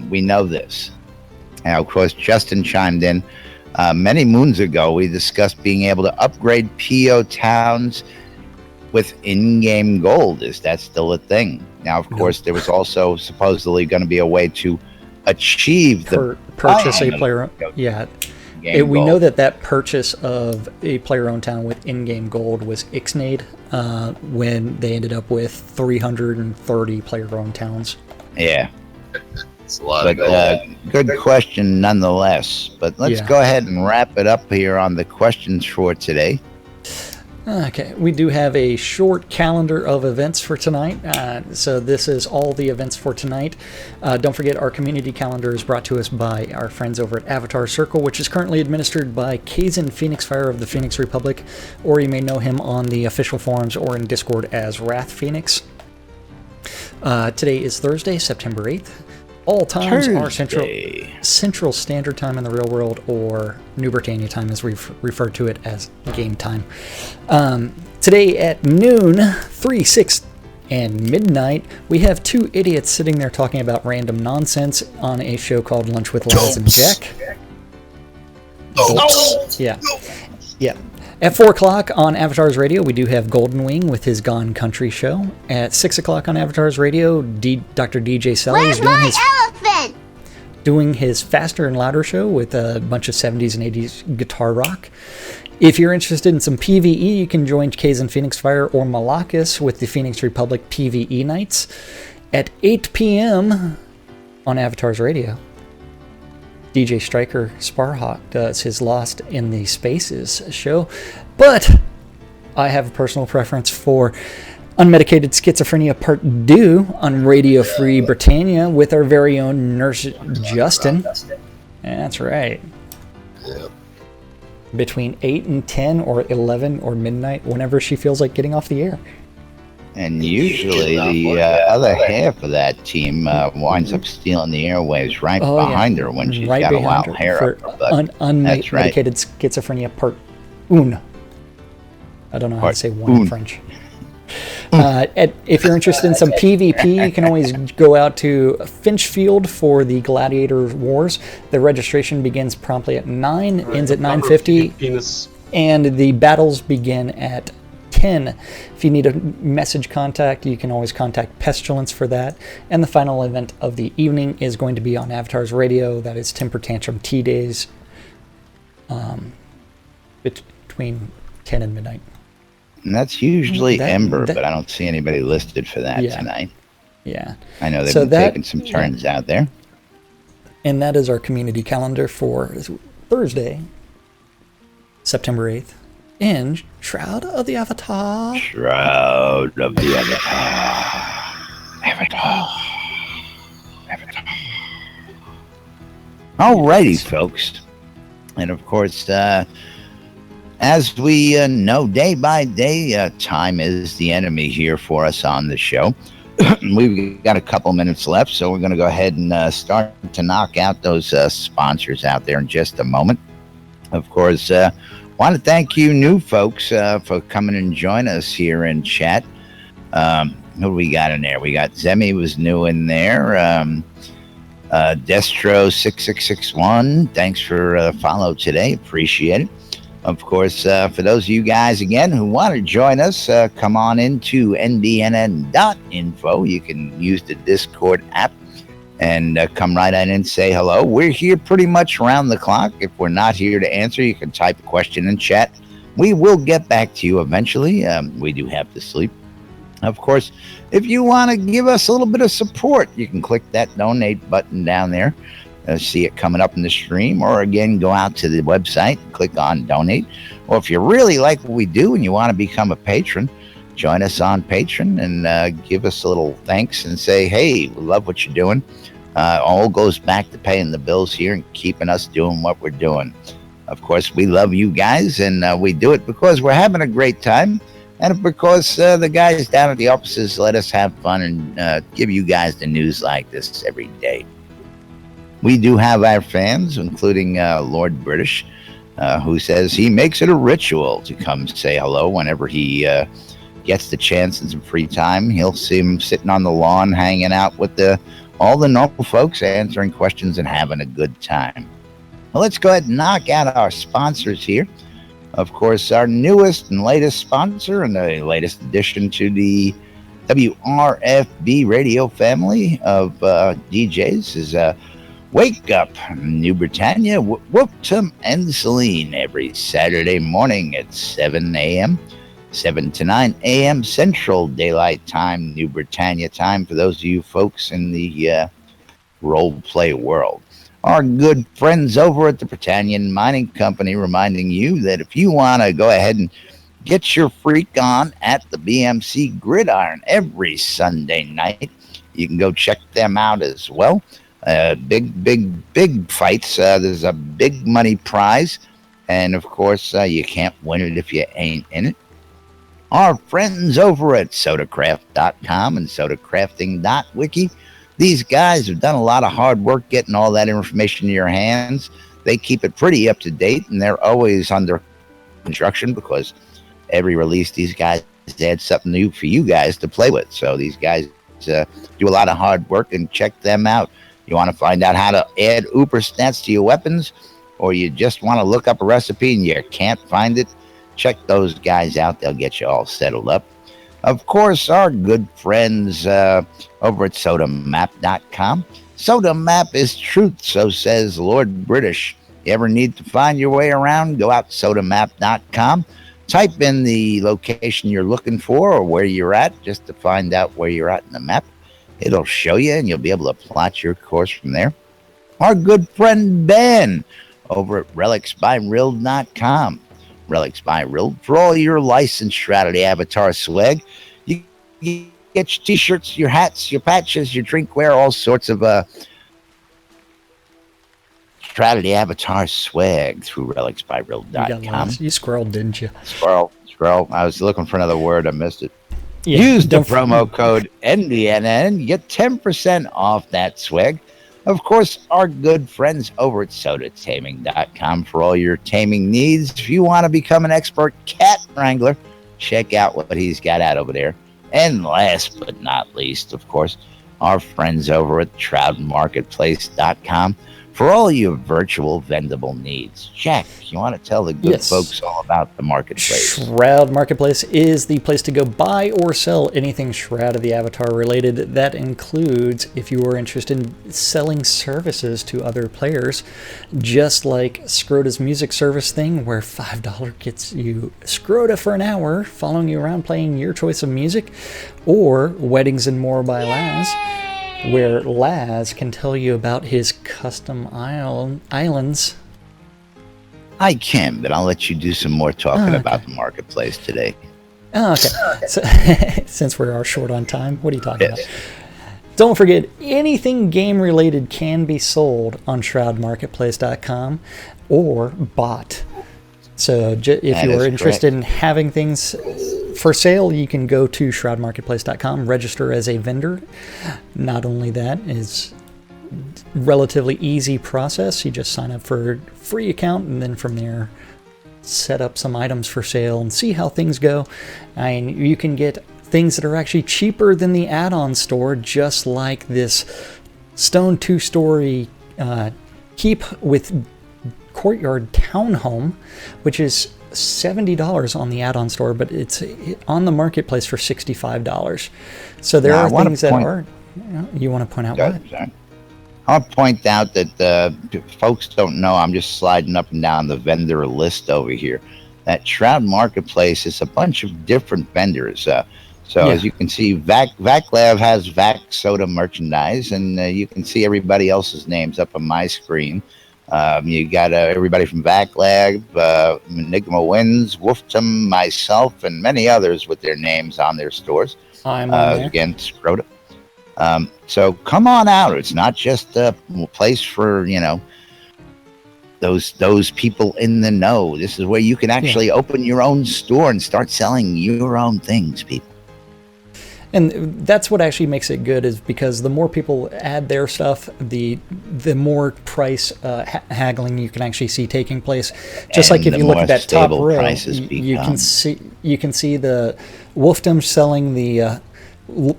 We know this. Now, of course, Justin chimed in. Many moons ago, we discussed being able to upgrade PO towns with in-game gold. Is that still a thing? Now, of course, there was also supposedly going to be a way to achieve the purchase a player. We know that purchase of a player-owned town with in-game gold was ixnayed when they ended up with 330 player-owned towns. Yeah. It's a lot of gold. Good question nonetheless. But let's go ahead and wrap it up here on the questions for today. Okay, we do have a short calendar of events for tonight. So this is all the events for tonight. Don't forget, our community calendar is brought to us by our friends over at Avatar Circle, which is currently administered by Kazan Phoenix Fire of the Phoenix Republic, or you may know him on the official forums or in Discord as Wrath Phoenix. Today is Thursday, September 8th. All times are Central Standard Time in the real world, or New Britannia time, as we've referred to it as game time. Today at noon, 3, 6, and midnight, we have two idiots sitting there talking about random nonsense on a show called Lunch with Laz and Jack. Yeah. At 4 o'clock on Avatar's Radio, we do have Golden Wing with his Gone Country show. At 6 o'clock on Avatar's Radio, Dr. DJ Sully is doing his Faster and Louder show with a bunch of 70s and 80s guitar rock. If you're interested in some PvE, you can join Kazan Phoenix Fire or Malakis with the Phoenix Republic PvE nights. At 8 p.m. on Avatar's Radio, DJ Striker Sparhawk does his Lost in the Spaces show, but I have a personal preference for Unmedicated Schizophrenia Part 2 on Radio Free Britannia with our very own Nurse Justin. That's right. Yep. between 8 and 10 or 11 or midnight, whenever she feels like getting off the air. And usually the other half of that team winds up stealing the airwaves right behind her when she's got a wild hair up her butt. Unmedicated schizophrenia part un. I don't know how to say one in French. If you're interested in some PvP, you can always go out to Finchfield for the Gladiator Wars. The registration begins promptly at 9, ends at 9:50, and the battles begin at 10. If you need a message contact, you can always contact Pestilence for that. And the final event of the evening is going to be on Avatar's Radio. That is Temper Tantrum Tea Days, between 10 and midnight. And that's usually Ember, but I don't see anybody listed for that tonight. Yeah. I know they've been taking some turns out there. And that is our community calendar for Thursday, September 8th, in Shroud of the Avatar. Shroud of the Avatar. Alrighty, folks. And of course, as we know, day by day, time is the enemy here for us on the show. We've got a couple minutes left, so we're going to go ahead and start to knock out those sponsors out there in just a moment. Of course, want to thank you new folks for coming and join us here in chat. Who do we got in there? We got Zemi was new in there. Destro6661, thanks for follow today. Appreciate it. Of course, for those of you guys, again, who want to join us, come on into ndnn.info. You can use the Discord app and come right in and say hello. We're here pretty much around the clock. If we're not here to answer, you can type a question in chat. We will get back to you eventually. We do have to sleep. Of course, if you want to give us a little bit of support, you can click that donate button down there. See it coming up in the stream, or again, go out to the website, click on donate. Or if you really like what we do and you want to become a patron, join us on Patreon and give us a little thanks and say, hey, we love what you're doing. All goes back to paying the bills here and keeping us doing what we're doing. Of course, we love you guys, and we do it because we're having a great time, and because the guys down at the offices let us have fun and give you guys the news like this every day. We do have our fans, including Lord British, who says he makes it a ritual to come say hello whenever he gets the chance and some free time. He'll see him sitting on the lawn, hanging out with all the normal folks, answering questions and having a good time. Well, let's go ahead and knock out our sponsors here. Of course, our newest and latest sponsor and the latest addition to the WRFB radio family of DJs is Wake Up, New Britannia, Ultima and Celine every Saturday morning at 7 a.m., 7 to 9 a.m. Central Daylight Time, New Britannia time for those of you folks in the role-play world. Our good friends over at the Britannia Mining Company reminding you that if you want to go ahead and get your freak on at the BMC Gridiron every Sunday night, you can go check them out as well. Big fights. There's a big money prize. And, of course, you can't win it if you ain't in it. Our friends over at sodacraft.com and sodacrafting.wiki. These guys have done a lot of hard work getting all that information in your hands. They keep it pretty up to date, and they're always under construction because every release, these guys add something new for you guys to play with. So these guys do a lot of hard work, and check them out. You want to find out how to add Uber stats to your weapons, or you just want to look up a recipe and you can't find it, check those guys out. They'll get you all settled up. Of course, our good friends over at sodamap.com. Sodamap is truth, so says Lord British. You ever need to find your way around, go out to sodamap.com. Type in the location you're looking for or where you're at, just to find out where you're at in the map. It'll show you, and you'll be able to plot your course from there. Our good friend Ben over at relicsbyrild.com. Relics by Rild for all your licensed Shroud of the Avatar swag. You get your t-shirts, your hats, your patches, your drinkware, all sorts of Shroud of the Avatar swag through You got relicsbyreal.com. lost. You scrolled, didn't you? Squirrel. I was looking for another word. I missed it. Yeah, Use the don't- promo code NDNN. Get 10% off that swag. Of course, our good friends over at sodataming.com for all your taming needs. If you want to become an expert cat wrangler, check out what he's got out over there. And last but not least, of course, our friends over at shroudmarketplace.com for all your virtual vendable needs. Jack, you want to tell the good Yes. folks all about the marketplace? Shroud Marketplace is the place to go buy or sell anything Shroud of the Avatar related. That includes if you are interested in selling services to other players, just like Scrota's music service thing, where $5 gets you Scrota for an hour, following you around playing your choice of music, or Weddings and More by Laz, where Laz can tell you about his custom islands. I can, but I'll let you do some more talking about the marketplace today. Oh, okay. So, since we are short on time, what are you talking about? Don't forget, anything game related can be sold on shroudmarketplace.com or bought. So if you are interested in having things for sale, you can go to shroudmarketplace.com, register as a vendor. Not only that, it's relatively easy process. You just sign up for a free account, and then from there set up some items for sale and see how things go. And you can get things that are actually cheaper than the add-on store, just like this stone 2-story keep with courtyard townhome, which is $70 on the add-on store, but it's on the marketplace for $65. So there are things that are. You want to point out what? Sorry. I'll point out that folks don't know, I'm just sliding up and down the vendor list over here. That Shroud Marketplace is a bunch of different vendors. As you can see, VacLab has Vac Soda merchandise, and you can see everybody else's names up on my screen. You got everybody from VacLab, Enigma Wins, Wolftum, myself, and many others with their names on their stores. I'm on there. Again, Scrota. So come on out. It's not just a place for, those people in the know. This is where you can actually open your own store and start selling your own things, people. And that's what actually makes it good, is because the more people add their stuff, the more price haggling you can actually see taking place. Just like if you look at that top row, you can see the Wolfdom selling the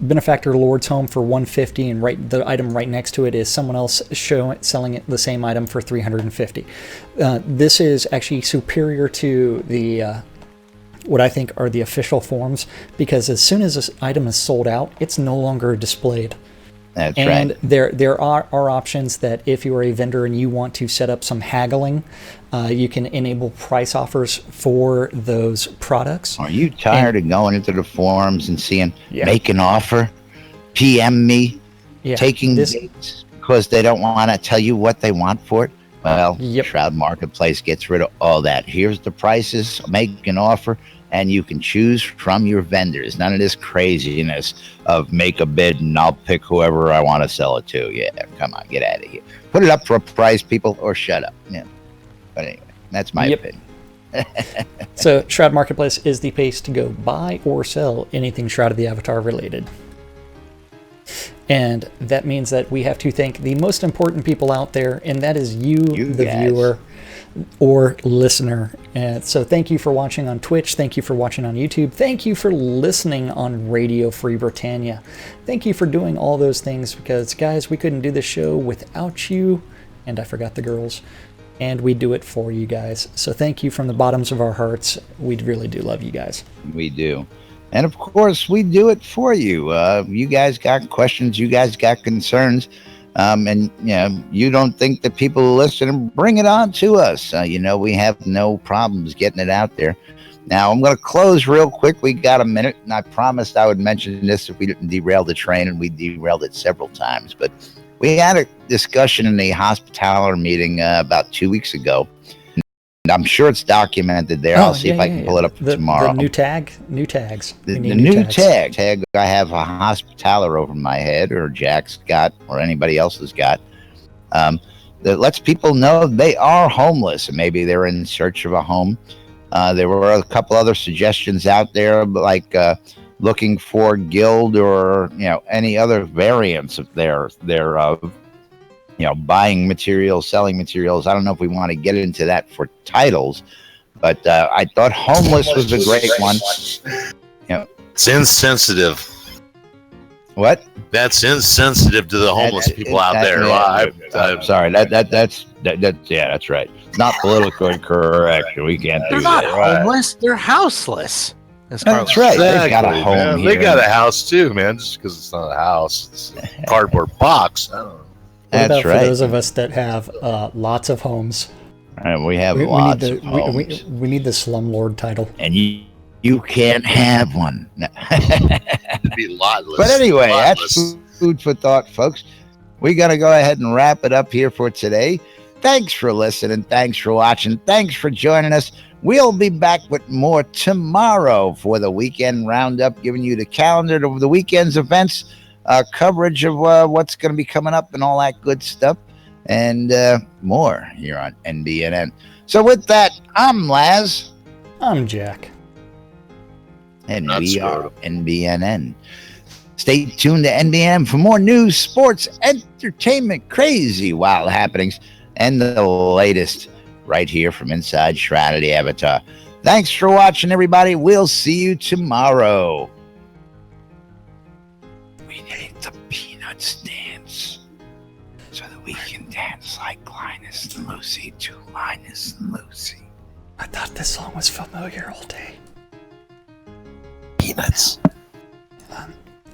Benefactor Lord's Home for $150, and the item right next to it is someone else selling it the same item for $350. This is actually superior to the what I think are the official forms, because as soon as this item is sold out, it's no longer displayed. That's right. And there are options that if you are a vendor and you want to set up some haggling, you can enable price offers for those products. Are you tired of going into the forums and seeing make an offer, PM me, taking dates because they don't want to tell you what they want for it? Well, Shroud Marketplace gets rid of all that. Here's the prices, make an offer, and you can choose from your vendors. None of this craziness of make a bid and I'll pick whoever I want to sell it to. Yeah, come on, get out of here. Put it up for a price, people, or shut up. Yeah. But anyway, that's my opinion. So Shroud Marketplace is the place to go buy or sell anything Shroud of the Avatar related. And that means that we have to thank the most important people out there, and that is you the guys. viewer or listener. And so thank you for watching on Twitch. Thank you for watching on YouTube. Thank you for listening on Radio Free Britannia. Thank you for doing all those things, because, guys, we couldn't do this show without you. And I forgot the girls. And we do it for you guys. So thank you from the bottoms of our hearts. We really do love you guys. We do. And of course, we do it for you. You guys got questions. You guys got concerns. And you don't think that people listen, bring it on to us. We have no problems getting it out there. Now, I'm going to close real quick. We got a minute, and I promised I would mention this if we didn't derail the train, and we derailed it several times. But we had a discussion in the hospitaller meeting about 2 weeks ago. And I'm sure it's documented there. I'll see if I can pull it up tomorrow. The new tags. The new tag. I have a hospitaller over my head, or Jack's got, or anybody else has got. that lets people know they are homeless and maybe they're in search of a home. There were a couple other suggestions out there, like looking for guild or any other variants of thereof. Buying materials, selling materials. I don't know if we want to get into that for titles, but I thought homeless was a great one. It's insensitive. What? That's insensitive to the homeless people out there. I'm sorry. That's right. It's not politically correct. We can't do They're not that. homeless. They're houseless. That's right. They've got a home man. here. They got a house too, man. Just because it's not a house, it's a cardboard box. I don't know. What That's about right. for those of us that have lots of homes? We have lots of homes. We need the slumlord title. And you can't have one. It'd be lotless. But anyway, Lotless. that's food for thought, folks. We got to go ahead and wrap it up here for today. Thanks for listening. Thanks for watching. Thanks for joining us. We'll be back with more tomorrow for the weekend roundup, giving you the calendar of the weekend's events, coverage of what's going to be coming up and all that good stuff, and more here on NBNN. So with that, I'm Laz. I'm Jack. And we are NBNN. Stay tuned to NBNN for more news, sports, entertainment, crazy, wild happenings, and the latest right here from inside Shroud of the Avatar. Thanks for watching, everybody. We'll see you tomorrow. We need the Peanuts dance so that we can dance like Linus and Lucy to Linus and Lucy. I thought this song was familiar all day. Peanuts.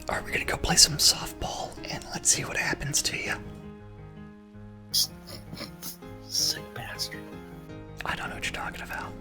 Are we gonna go play some softball and let's see what happens to you? Sick bastard. I don't know what you're talking about.